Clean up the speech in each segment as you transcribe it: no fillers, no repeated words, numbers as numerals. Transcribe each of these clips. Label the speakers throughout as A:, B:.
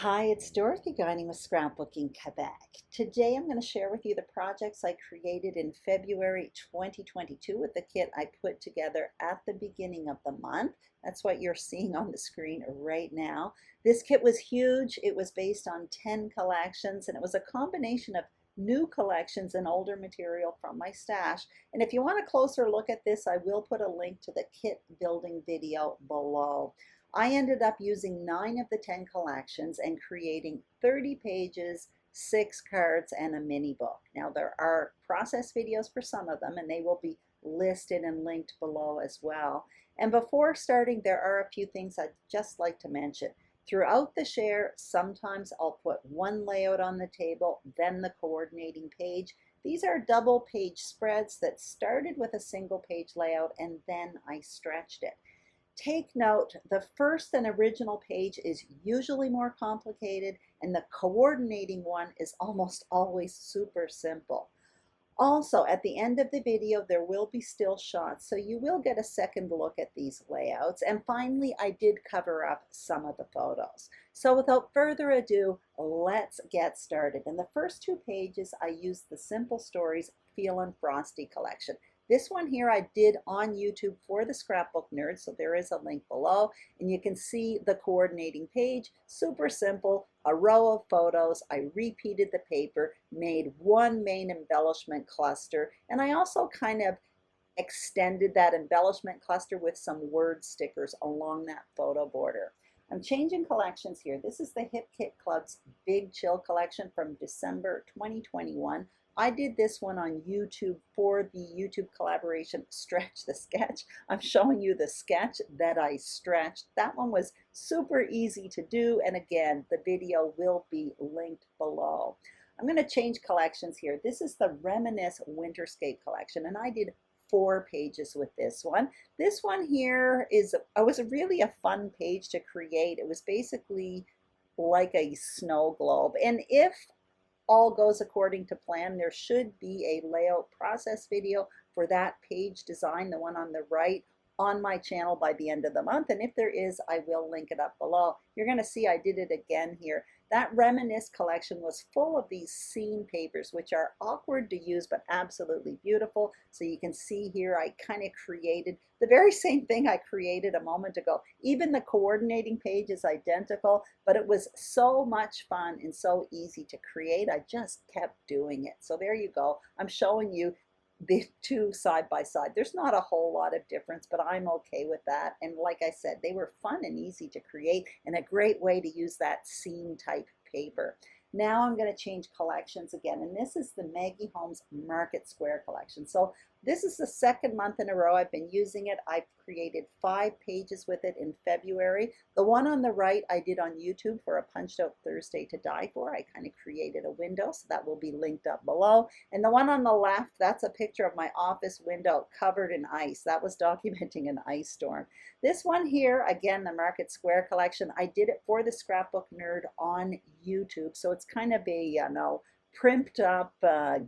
A: Hi, it's Dorothy guiding with Scrapbooking Quebec. Today I'm going to share with you the projects I created in February 2022 with the kit I put together at the beginning of the month. That's what you're seeing on the screen right now. This kit was huge. It was based on 10 collections and it was a combination of new collections and older material from my stash. And if you want a closer look at this, I will put a link to the kit building video below. I ended up using 9 of the 10 collections and creating 30 pages, 6 cards, and a mini book. Now there are process videos for some of them and they will be listed and linked below as well. And before starting, there are a few things I'd just like to mention. Throughout the share, sometimes I'll put one layout on the table, then the coordinating page. These are double page spreads that started with a single page layout and then I stretched it. Take note, the first and original page is usually more complicated and the coordinating one is almost always super simple. Also, at the end of the video, there will be still shots, so you will get a second look at these layouts. And finally, I did cover up some of the photos. So without further ado, let's get started. In the first 2 pages, I used the Simple Stories Feelin' Frosty collection. This one here I did on YouTube for the Scrapbook Nerds, so there is a link below. And you can see the coordinating page, super simple, a row of photos. I repeated the paper, made one main embellishment cluster, and I also kind of extended that embellishment cluster with some word stickers along that photo border. I'm changing collections here. This is the Hip Kit Club's Big Chill collection from December 2021. I did this one on YouTube for the YouTube collaboration Stretch the Sketch. I'm showing you the sketch that I stretched. That one was super easy to do, and again, the video will be linked below. I'm going to change collections here. This is the Reminisce Winterscape collection, and I did 4 pages with this one. This one here was really a fun page to create. It was basically like a snow globe, and if all goes according to plan, there should be a layout process video for that page design, the one on the right, on my channel by the end of the month. And if there is, I will link it up below. You're going to see I did it again here. That Reminisce collection was full of these scene papers, which are awkward to use, but absolutely beautiful. So you can see here, I kind of created the very same thing I created a moment ago. Even the coordinating page is identical, but it was so much fun and so easy to create. I just kept doing it. So there you go. I'm showing you the 2 side by side. There's not a whole lot of difference, but I'm okay with that. And like I said, they were fun and easy to create and a great way to use that scene type paper. Now I'm going to change collections again, and this is the Maggie Holmes Market Square collection. So this is the 2nd month in a row I've been using it. I've created 5 pages with it in February. The one on the right I did on YouTube for a Punched Out Thursday to Die For. I kind of created a window, so that will be linked up below. And the one on the left, that's a picture of my office window covered in ice. That was documenting an ice storm. This one here, again, the Market Square collection, I did it for the Scrapbook Nerd on YouTube. So it's kind of a, primped up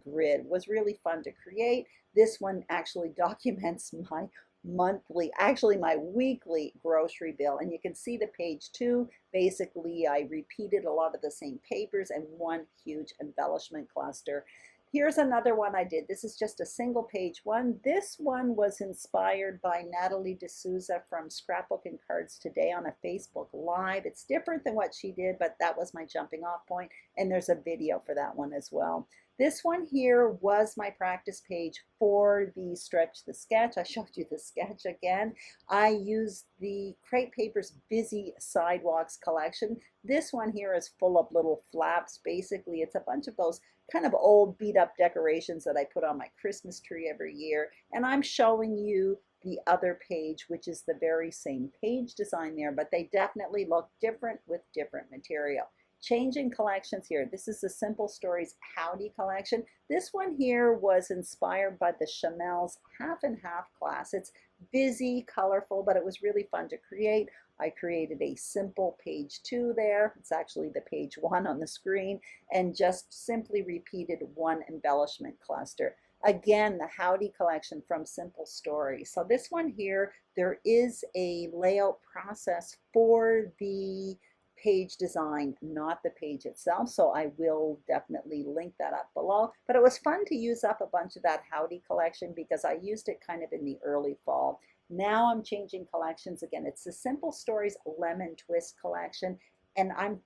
A: grid. It was really fun to create. This one actually documents my my weekly grocery bill. And you can see the page 2. Basically, I repeated a lot of the same papers and one huge embellishment cluster. Here's another one I did. This is just a single page one. This one was inspired by Natalie D'Souza from Scrapbooking Cards Today on a Facebook Live. It's different than what she did, but that was my jumping off point, and there's a video for that one as well. This one here was my practice page for the Stretch the Sketch. I showed you the sketch again. I used the Crate Paper's Busy Sidewalks collection. This one here is full of little flaps. Basically, it's a bunch of those kind of old beat up decorations that I put on my Christmas tree every year. And I'm showing you the other page, which is the very same page design there, but they definitely look different with different material. Changing collections here. This is the Simple Stories Howdy collection. This one here was inspired by the Chamel's Half and Half class. It's busy, colorful, but it was really fun to create. I created a simple page 2 there. It's actually the page 1 on the screen, and just simply repeated one embellishment cluster. Again, the Howdy collection from Simple Stories. So this one here, there is a layout process for the page design, not the page itself. So I will definitely link that up below. But it was fun to use up a bunch of that Howdy collection because I used it kind of in the early fall. Now I'm changing collections again. It's the Simple Stories Lemon Twist collection, and I'm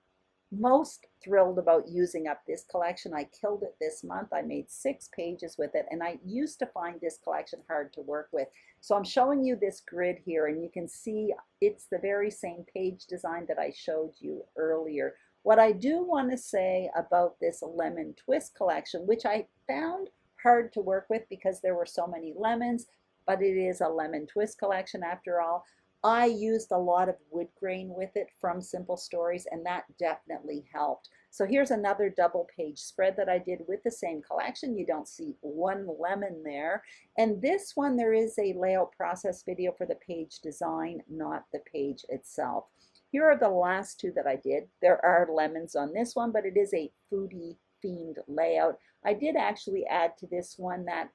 A: most thrilled about using up this collection. I killed it this month. I made 6 pages with it, and I used to find this collection hard to work with. So I'm showing you this grid here, and you can see it's the very same page design that I showed you earlier. What I do want to say about this Lemon Twist collection, which I found hard to work with because there were so many lemons, but it is a lemon twist collection after all. I used a lot of wood grain with it from Simple Stories, and that definitely helped. So here's another double page spread that I did with the same collection. You don't see one lemon there. And this one, there is a layout process video for the page design, not the page itself. Here are the last 2 that I did. There are lemons on this one, but it is a foodie themed layout. I did actually add to this one that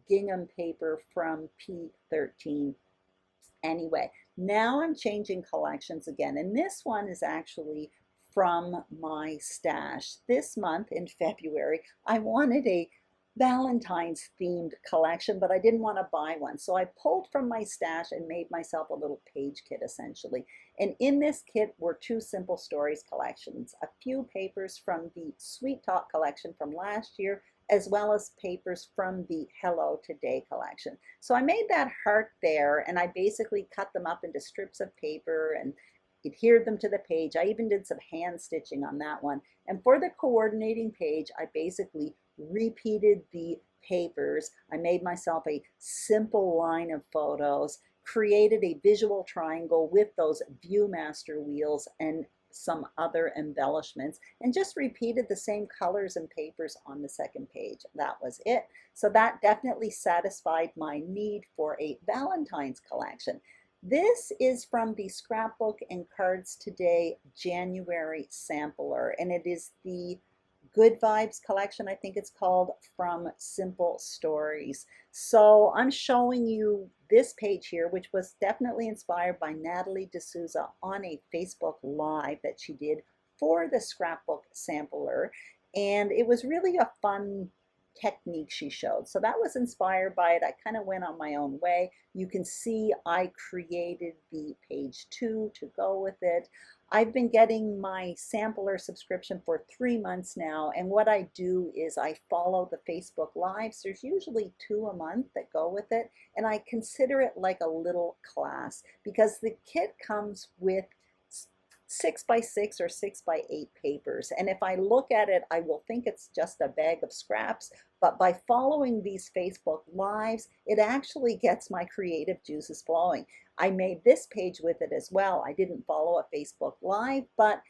A: gingham paper from P13. Anyway, now I'm changing collections again, and this one is actually from my stash. This month in February, I wanted a Valentine's themed collection, but I didn't want to buy one. So I pulled from my stash and made myself a little page kit essentially. And in this kit were 2 Simple Stories collections, a few papers from the Sweet Talk collection from last year, as well as papers from the Hello Today collection. So I made that heart there, and I basically cut them up into strips of paper and adhered them to the page. I even did some hand stitching on that one. And for the coordinating page, I basically repeated the papers. I made myself a simple line of photos, created a visual triangle with those Viewmaster wheels and some other embellishments, and just repeated the same colors and papers on the second page. That was it. So that definitely satisfied my need for a Valentine's collection. This is from the Scrapbook and Cards Today January sampler, and it is the Good Vibes collection, I think it's called, from Simple Stories. So I'm showing you this page here, which was definitely inspired by Natalie D'Souza on a Facebook Live that she did for the Scrapbook sampler. And it was really a fun technique she showed. So that was inspired by it. I kind of went on my own way. You can see I created the page 2 to go with it. I've been getting my sampler subscription for 3 months now, and what I do is I follow the Facebook Lives. There's usually 2 a month that go with it, and I consider it like a little class because the kit comes with 6x6 or 6x8 papers, and if I look at it, I will think it's just a bag of scraps, but by following these Facebook Lives, it actually gets my creative juices flowing. I made this page with it as well. I didn't follow a Facebook Live, but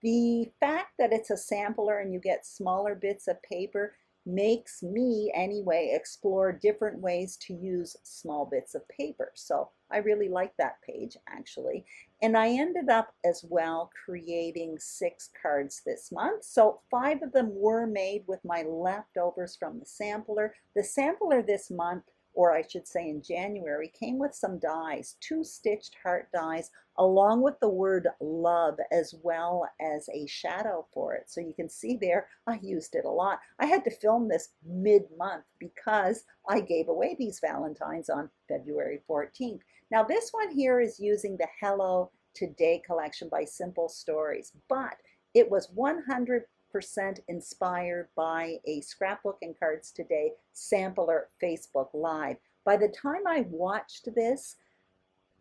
A: the fact that it's a sampler and you get smaller bits of paper makes me, anyway, explore different ways to use small bits of paper. So I really like that page, actually. And I ended up as well creating 6 cards this month. So 5 of them were made with my leftovers from the sampler. The sampler this month, or I should say in January, came with some dies, 2 stitched heart dies, along with the word love, as well as a shadow for it. So you can see there, I used it a lot. I had to film this mid-month because I gave away these Valentines on February 14th. Now this one here is using the Hello Today collection by Simple Stories, but it was 100% inspired by a Scrapbook and Cards Today sampler Facebook Live. By the time I watched this,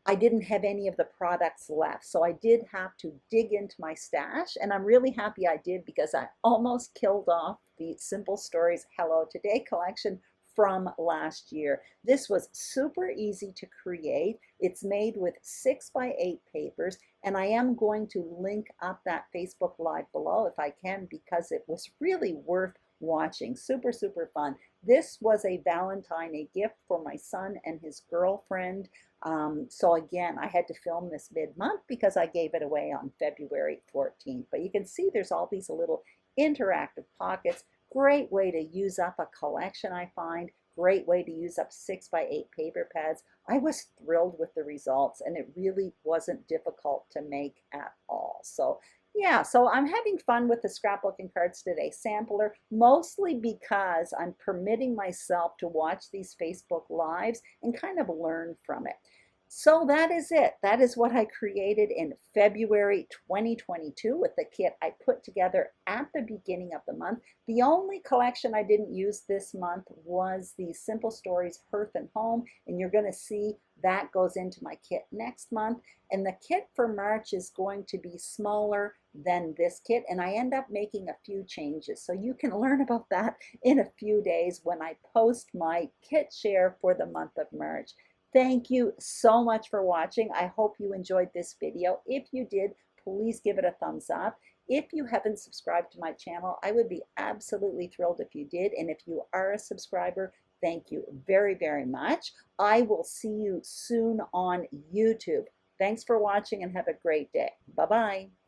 A: I didn't have any of the products left, so I did have to dig into my stash, and I'm really happy I did because I almost killed off the Simple Stories Hello Today collection from last year. This was super easy to create. It's made with 6x8 papers, and I am going to link up that Facebook Live below if I can because it was really worth watching. Super, super fun. This was a Valentine, a gift for my son and his girlfriend. So again, I had to film this mid-month because I gave it away on February 14th. But you can see there's all these little interactive pockets. Great way to use up a collection, I find. Great way to use up 6x8 paper pads. I was thrilled with the results, and it really wasn't difficult to make at all. So Yeah, so I'm having fun with the scrapbooking cards today sampler, mostly because I'm permitting myself to watch these Facebook Lives and kind of learn from it. So that is it. That is what I created in February 2022 with the kit I put together at the beginning of the month. The only collection I didn't use this month was the Simple Stories Hearth and Home, and you're going to see that goes into my kit next month. And the kit for March is going to be smaller than this kit, and I end up making a few changes. So you can learn about that in a few days when I post my kit share for the month of March. Thank you so much for watching. I hope you enjoyed this video. If you did, please give it a thumbs up. If you haven't subscribed to my channel, I would be absolutely thrilled if you did. And if you are a subscriber, thank you very, very much. I will see you soon on YouTube. Thanks for watching and have a great day. Bye-bye.